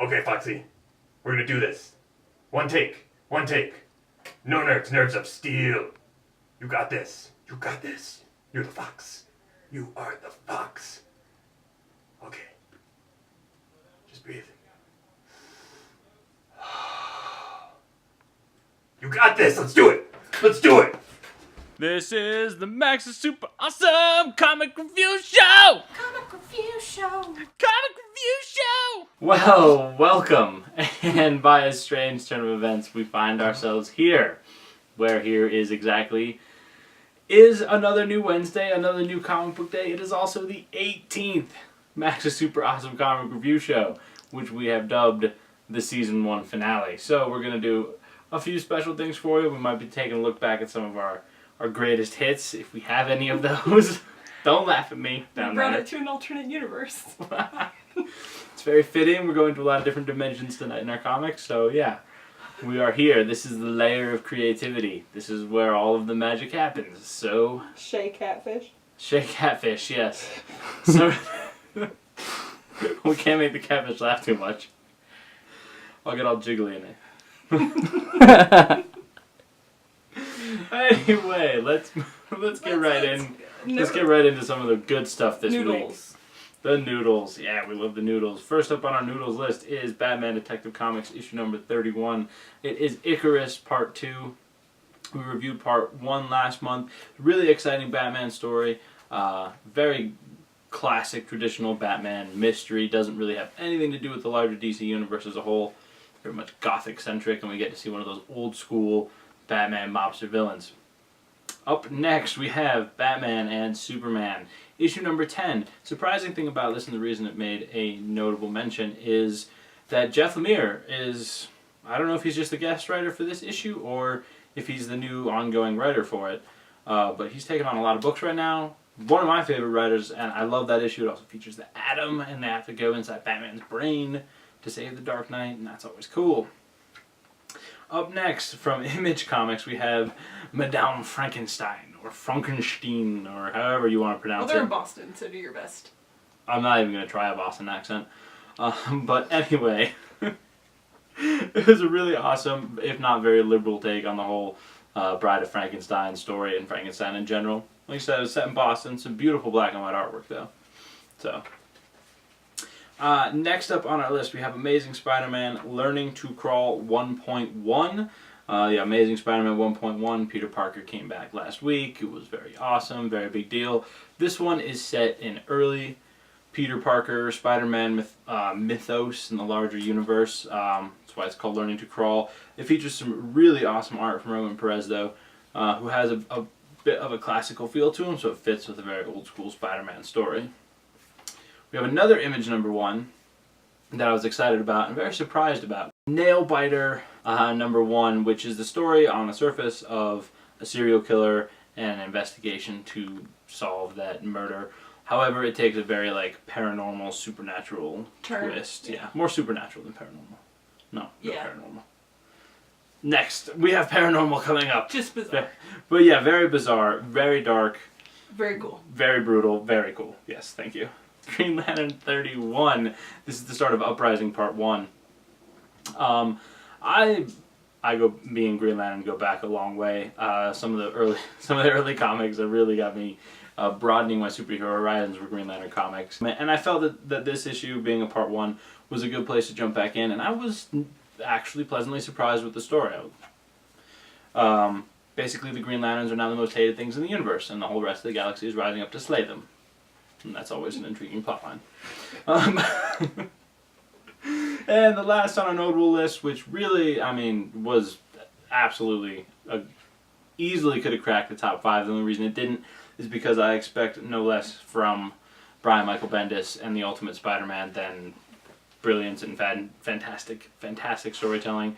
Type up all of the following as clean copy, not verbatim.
Okay, Foxy. We're gonna do this. One take. One take. No nerves, nerves of steel. You got this. You got this. You're the fox. You are the fox. Okay. Just breathe. You got this. Let's do it. Let's do it. This is the Maxx Super Awesome Comic Review Show! Comic Review Show! Comic Review Show! Well, welcome. And by a strange turn of events, we find ourselves here. Where here is exactly another new Wednesday, another new comic book day. It is also the 18th Maxx Super Awesome Comic Review Show, which we have dubbed the Season 1 finale. So we're going to do a few special things for you. We might be taking a look back at some of our greatest hits, if we have any of those. Don't laugh at me down Brought there. it to an alternate universe. It's very fitting. We're going to a lot of different dimensions tonight in our comics, so yeah. We are here. This is the layer of creativity. This is where all of the magic happens. So... Shay Catfish? Shay Catfish, yes. So... we can't make the catfish laugh too much. I'll get all jiggly in it. Anyway, let's get right in. Let's get right into some of the good stuff this week. Noodles. The Noodles. Yeah, we love the Noodles. First up on our Noodles list is Batman Detective Comics issue number 31. It is Icarus Part 2. We reviewed Part 1 last month. Really exciting Batman story. Very classic, traditional Batman mystery. Doesn't really have anything to do with the larger DC universe as a whole. Very much Gothic-centric, and we get to see one of those old-school Batman mobster villains. Up next, we have Batman and Superman, issue number 10. Surprising thing about this, and the reason it made a notable mention, is that Jeff Lemire is, I don't know if he's just the guest writer for this issue, or if he's the new ongoing writer for it, but he's taken on a lot of books right now. One of my favorite writers, and I love that issue. It also features the Atom, and they have to go inside Batman's brain to save the Dark Knight, and that's always cool. Up next, from Image Comics, we have Madame Frankenstein, or Frankenstein, or however you want to pronounce it. Well, they're in Boston, so do your best. I'm not even going to try a Boston accent. But anyway, it was a really awesome, if not very liberal take on the whole Bride of Frankenstein story and Frankenstein in general. Like I said, it was set in Boston. Some beautiful black and white artwork, though. So... next up on our list, we have Amazing Spider-Man Learning to Crawl 1.1. Yeah, Amazing Spider-Man 1.1, Peter Parker came back last week. It was very awesome, very big deal. This one is set in early Peter Parker Spider-Man mythos in the larger universe. That's why it's called Learning to Crawl. It features some really awesome art from Roman Perez, though, who has a bit of a classical feel to him, so it fits with a very old-school Spider-Man story. We have another Image number 1 that I was excited about and very surprised about. Nailbiter number 1, which is the story on the surface of a serial killer and an investigation to solve that murder. However, it takes a very paranormal, supernatural twist. Yeah, more supernatural than paranormal. No paranormal. Next, we have paranormal coming up. Just bizarre. But yeah, very bizarre, very dark. Very cool. Very brutal, very cool. Yes, thank you. Green Lantern 31. This is the start of Uprising Part 1. I go being Green Lantern go back a long way. Some of the early comics that really got me broadening my superhero horizons were Green Lantern comics. And I felt that this issue, being a Part 1, was a good place to jump back in, and I was actually pleasantly surprised with the story. Basically, the Green Lanterns are now the most hated things in the universe, and the whole rest of the galaxy is rising up to slay them. And that's always an intriguing plotline. And the last on our notable list, which really, was absolutely, easily could have cracked the top 5. The only reason it didn't is because I expect no less from Brian Michael Bendis and the Ultimate Spider-Man than brilliance and fantastic storytelling.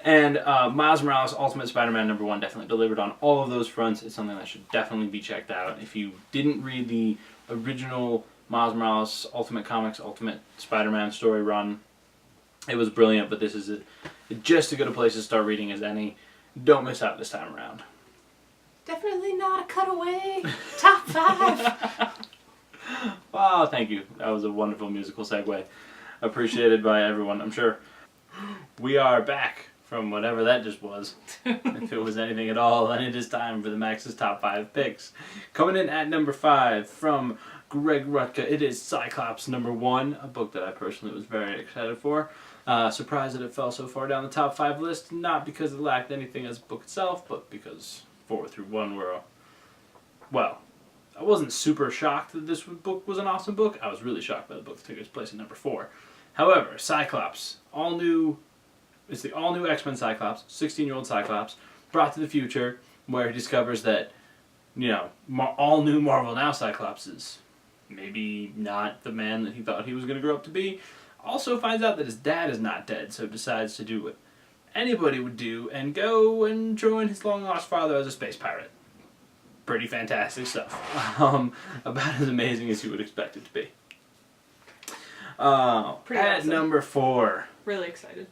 And Miles Morales Ultimate Spider-Man number 1 definitely delivered on all of those fronts. It's something that should definitely be checked out. If you didn't read the original Miles Morales Ultimate Comics Ultimate Spider-Man story run, it was brilliant, but this is just as good a place to start reading as any. Don't miss out this time around. Definitely not a cutaway. Top 5. Oh, thank you. That was a wonderful musical segue. appreciated by everyone, I'm sure. We are back from whatever that just was. If it was anything at all, then it is time for the Max's top 5 picks. Coming in at number 5 from Greg Rutka, it is Cyclops #1, a book that I personally was very excited for. Surprised that it fell so far down the top 5 list, not because it lacked anything as a book itself, but because 4 through 1 were, well, I wasn't super shocked that this book was an awesome book. I was really shocked by the book that took its place at number 4. However, Cyclops, it's the all-new X-Men Cyclops, 16-year-old Cyclops, brought to the future, where he discovers that, all-new Marvel Now Cyclops is maybe not the man that he thought he was going to grow up to be. Also finds out that his dad is not dead, so decides to do what anybody would do and go and join his long-lost father as a space pirate. Pretty fantastic stuff. About as amazing as you would expect it to be. Pretty At awesome. number 4. Really excited.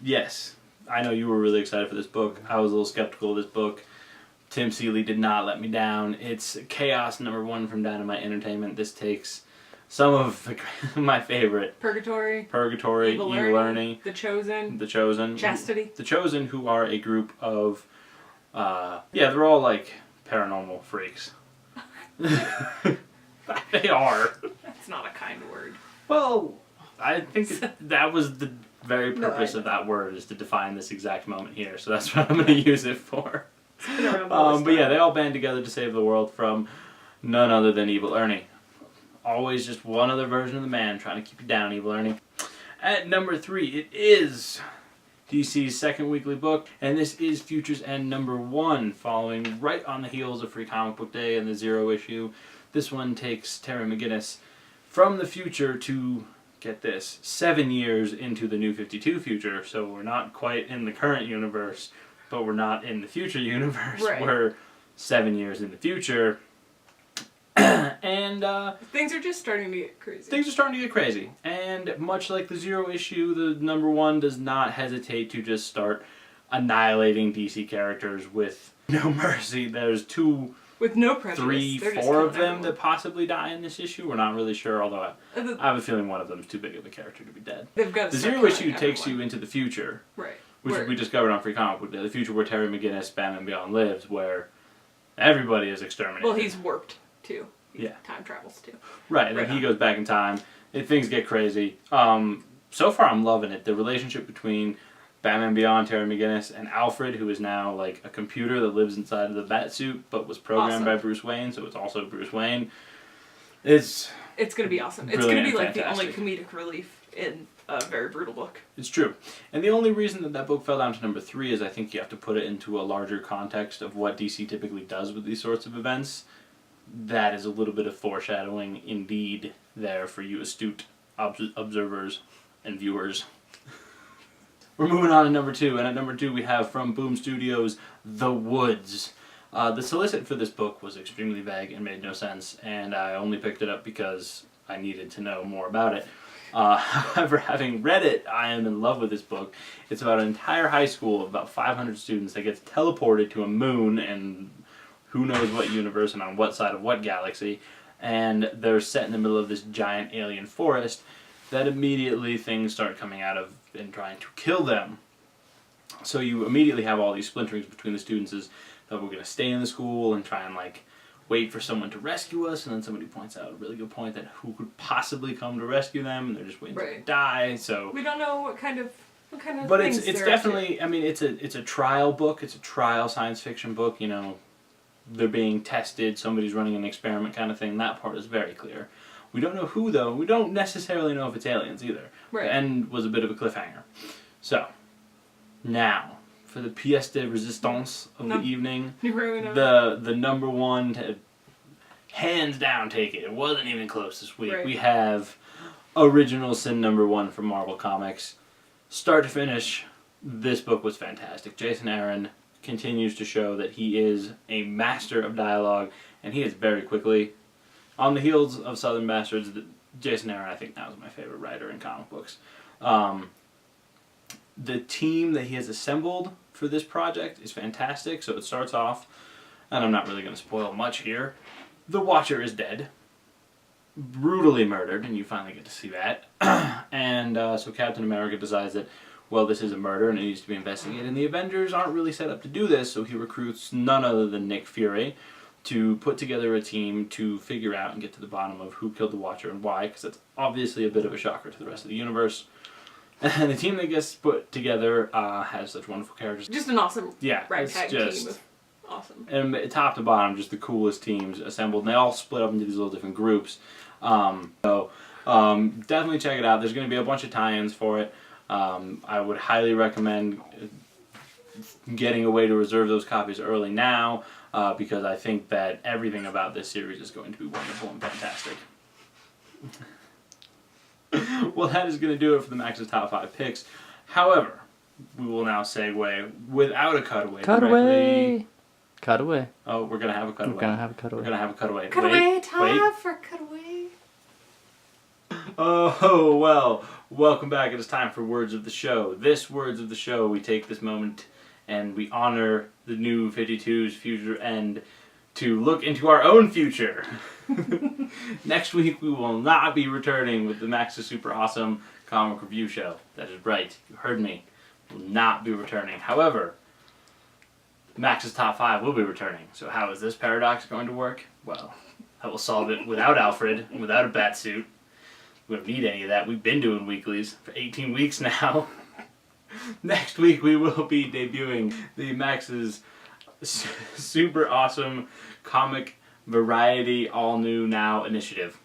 Yes, I know you were really excited for this book. I was a little skeptical of this book. Tim Seeley did not let me down. It's Chaos #1 from Dynamite Entertainment. This takes some of my favorite. Purgatory, Evil Learning, The Chosen, Chastity. The Chosen, who are a group of, they're all like paranormal freaks. They are. That's not a kind word. Well, I think that was the very purpose of that word, is to define this exact moment here. So that's what I'm going to use it for. It's been around all this But yeah, time. they all band together to save the world from none other than Evil Ernie. Always just one other version of the man trying to keep you down, Evil Ernie. At number 3, it is DC's second weekly book, and this is Future's End #1, following right on the heels of Free Comic Book Day and the Zero issue. This one takes Terry McGinnis from the future to, get this, 7 years into the New 52 future, so we're not quite in the current universe, but we're not in the future universe. Right. We're 7 years in the future. And Things are just starting to get crazy. things are starting to get crazy. And much like the Zero issue, the #1 does not hesitate to just start annihilating DC characters with no mercy. There's With no prejudice. 3, They're just 4 of killing them that possibly die in this issue. We're not really sure, although everyone. I have a feeling one of them is too big of a character to be dead. They've got to The start Zero killing issue takes everyone. you into the future, Right. which Where- we discovered on Free Comic Book Day, the future where Terry McGinnis, Batman Beyond lives, where everybody is exterminated. Well, he's warped too. He Yeah. time travels too. Right, and then Right he on. goes back in time. Things get crazy. So far, I'm loving it. The relationship between Batman Beyond, Terry McGinnis, and Alfred, who is now like a computer that lives inside of the Batsuit, but was programmed by Bruce Wayne, so it's also Bruce Wayne. It's gonna be awesome. It's Brilliant gonna be and like the only fantastic. comedic relief in a very brutal book. It's true. And the only reason that book fell down to number 3 is I think you have to put it into a larger context of what DC typically does with these sorts of events. That is a little bit of foreshadowing indeed there for you astute observers and viewers. We're moving on to number 2, and at number 2 we have from Boom Studios, The Woods. The solicit for this book was extremely vague and made no sense, and I only picked it up because I needed to know more about it. However, having read it, I am in love with this book. It's about an entire high school of about 500 students that gets teleported to a moon and who knows what universe and on what side of what galaxy, and they're set in the middle of this giant alien forest that immediately things start coming out of and trying to kill them. So you immediately have all these splinterings between the students is that we're going to stay in the school and try and like wait for someone to rescue us, and then somebody points out a really good point that who could possibly come to rescue them, and they're just waiting to die. So we don't know what kind of but things it's they're definitely, I mean, it's a trial book. It's a trial science fiction book. You know, they're being tested. Somebody's running an experiment, kind of thing. That part is very clear. We don't know who though. We don't necessarily know if it's aliens either. Right. The end was a bit of a cliffhanger. So now for the pièce de résistance of the evening, You really know. the #1 to hands down take it. It wasn't even close this week. Right. We have Original Sin #1 from Marvel Comics. Start to finish, this book was fantastic. Jason Aaron continues to show that he is a master of dialogue, and he is very quickly on the heels of Southern Bastards. Jason Aaron, I think, now is my favorite writer in comic books. The team that he has assembled for this project is fantastic. So it starts off, and I'm not really going to spoil much here, the Watcher is dead. brutally murdered, and you finally get to see that. And so Captain America decides that, well, this is a murder and it needs to be investigated. And the Avengers aren't really set up to do this, so he recruits none other than Nick Fury to put together a team to figure out and get to the bottom of who killed the Watcher and why, because that's obviously a bit of a shocker to the rest of the universe. And the team that gets put together has such wonderful characters. Just an awesome it's ragtag team just of awesome. And top to bottom, just the coolest teams assembled. And they all split up into these little different groups. Definitely check it out. There's going to be a bunch of tie-ins for it. I would highly recommend getting a way to reserve those copies early now, because I think that everything about this series is going to be wonderful and fantastic. Well, that is going to do it for the Max's Top 5 picks. However, we will now segue without a cutaway. Cutaway! Cutaway. Oh, we're going to have a cutaway. We're going to have a cutaway. We're going to have a cutaway. Cutaway time wait. for cutaway. Oh, well, welcome back. It is time for Words of the Show. This Words of the Show, we take this moment and we honor the new 52's future and to look into our own future. Next week, we will not be returning with the Max's Super Awesome Comic Review Show. That is right. You heard me. We will not be returning. However, Max's Top 5 will be returning. So how is this paradox going to work? Well, I will solve it without Alfred and without a bat suit. We don't need any of that. We've been doing weeklies for 18 weeks now. Next week we will be debuting the Max's Super Awesome Comic Variety All New Now Initiative.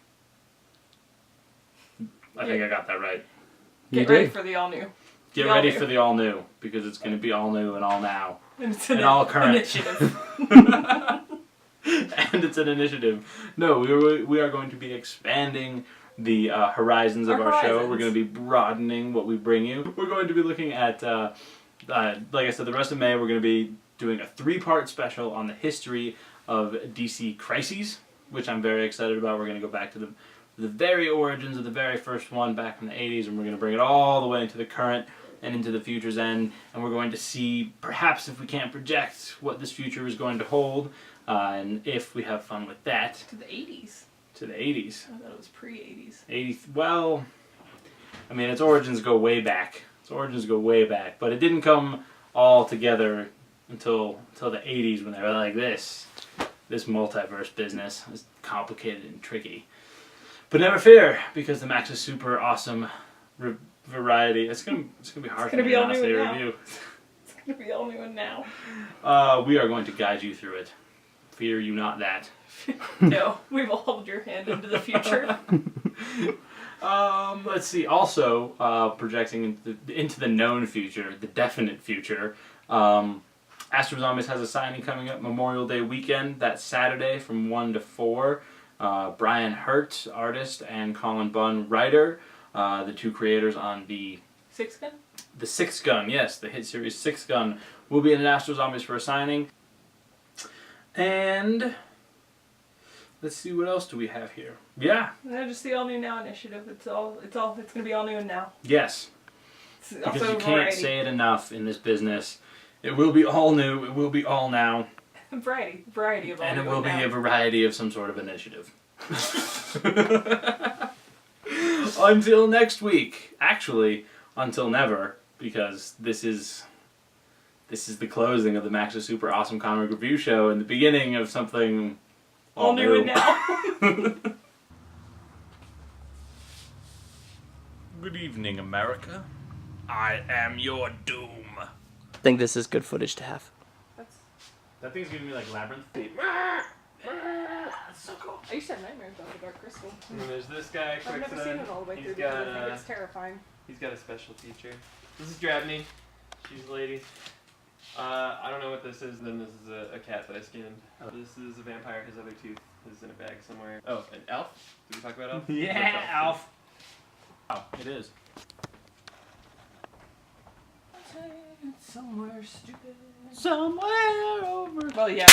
I think I got that right. Get ready for the all new. Get ready for the all new, because it's going to be all new and all now. And it's and all current. Initiative. And it's an initiative. No, we are going to be expanding the horizons of our show. We're going to be broadening what we bring you. We're going to be looking at, like I said, the rest of May, we're going to be doing a 3-part special on the history of DC crises, which I'm very excited about. We're going to go back to the very origins of the very first one back in the 80s, and we're going to bring it all the way into the current and into the future's end, and we're going to see, perhaps if we can't project, what this future is going to hold, and if we have fun with that. To the 80s. To the 80s. I thought it was pre-80s. 80s. Well, I mean, its origins go way back. But it didn't come all together until the 80s, when they were like, this multiverse business is complicated and tricky. But never fear, because the Max's Super Awesome Variety. It's gonna be hard for me to not say review. It's gonna be all new and now. We are going to guide you through it. Fear you not that. No, we will hold your hand into the future. Let's see. Also, projecting into the known future, the definite future. Astro Zombies has a signing coming up Memorial Day weekend. That's Saturday from 1 to 4. Brian Hurt, artist, and Colin Bunn, writer. The two creators on the Six Gun? The Six Gun, yes, the hit series Six Gun, will be in Astro Zombies for a signing. And let's see, what else do we have here? Yeah. No, just the all new now initiative. It's gonna be all new and now. Yes. It's because also you can't variety. say it enough in this business. It will be all new. It will be all now. Variety of all and new it will be now. a variety of some sort of initiative. Until next week. Actually, until never, because this is the closing of the Max's Super Awesome Comic Review Show and the beginning of something all new and now. Good evening, America. I am your doom. I think this is good footage to have. That thing's giving me like labyrinth. That's so cool. I used to have nightmares about the Dark Crystal. And there's this guy, I've never seen it all the way through because I think it's terrifying. He's got a special feature. This is Drabney. She's a lady. I don't know what this is. Then this is a cat that I skinned. This is a vampire. His other tooth is in a bag somewhere. Oh, an elf? Did we talk about elf? Yeah, Alf. Oh, it is. Somewhere stupid. Somewhere over Well, yeah.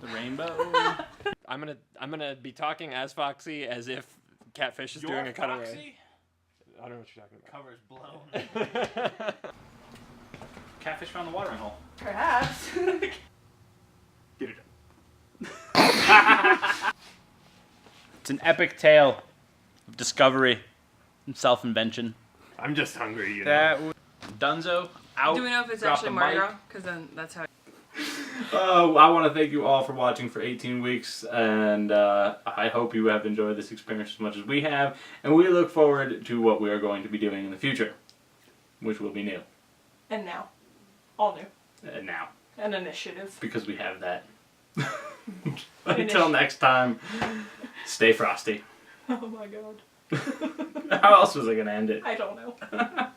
the rainbow. I'm gonna be talking as Foxy as if Catfish is doing a cutaway. Foxy? I don't know what you're talking about. Cover's blown. Catfish found the watering hole. Perhaps. Get it done. It's an epic tale of discovery and self-invention. I'm just hungry, you know. That Dunzo out. Do we know if it's Drop actually the Mardi mic. Gras? Because then that's how. I want to thank you all for watching for 18 weeks, and I hope you have enjoyed this experience as much as we have, and we look forward to what we are going to be doing in the future, which will be new. And now. All new. And now, An initiative. because we have that. Until next time, stay frosty. Oh my god. How else was I going to end it? I don't know.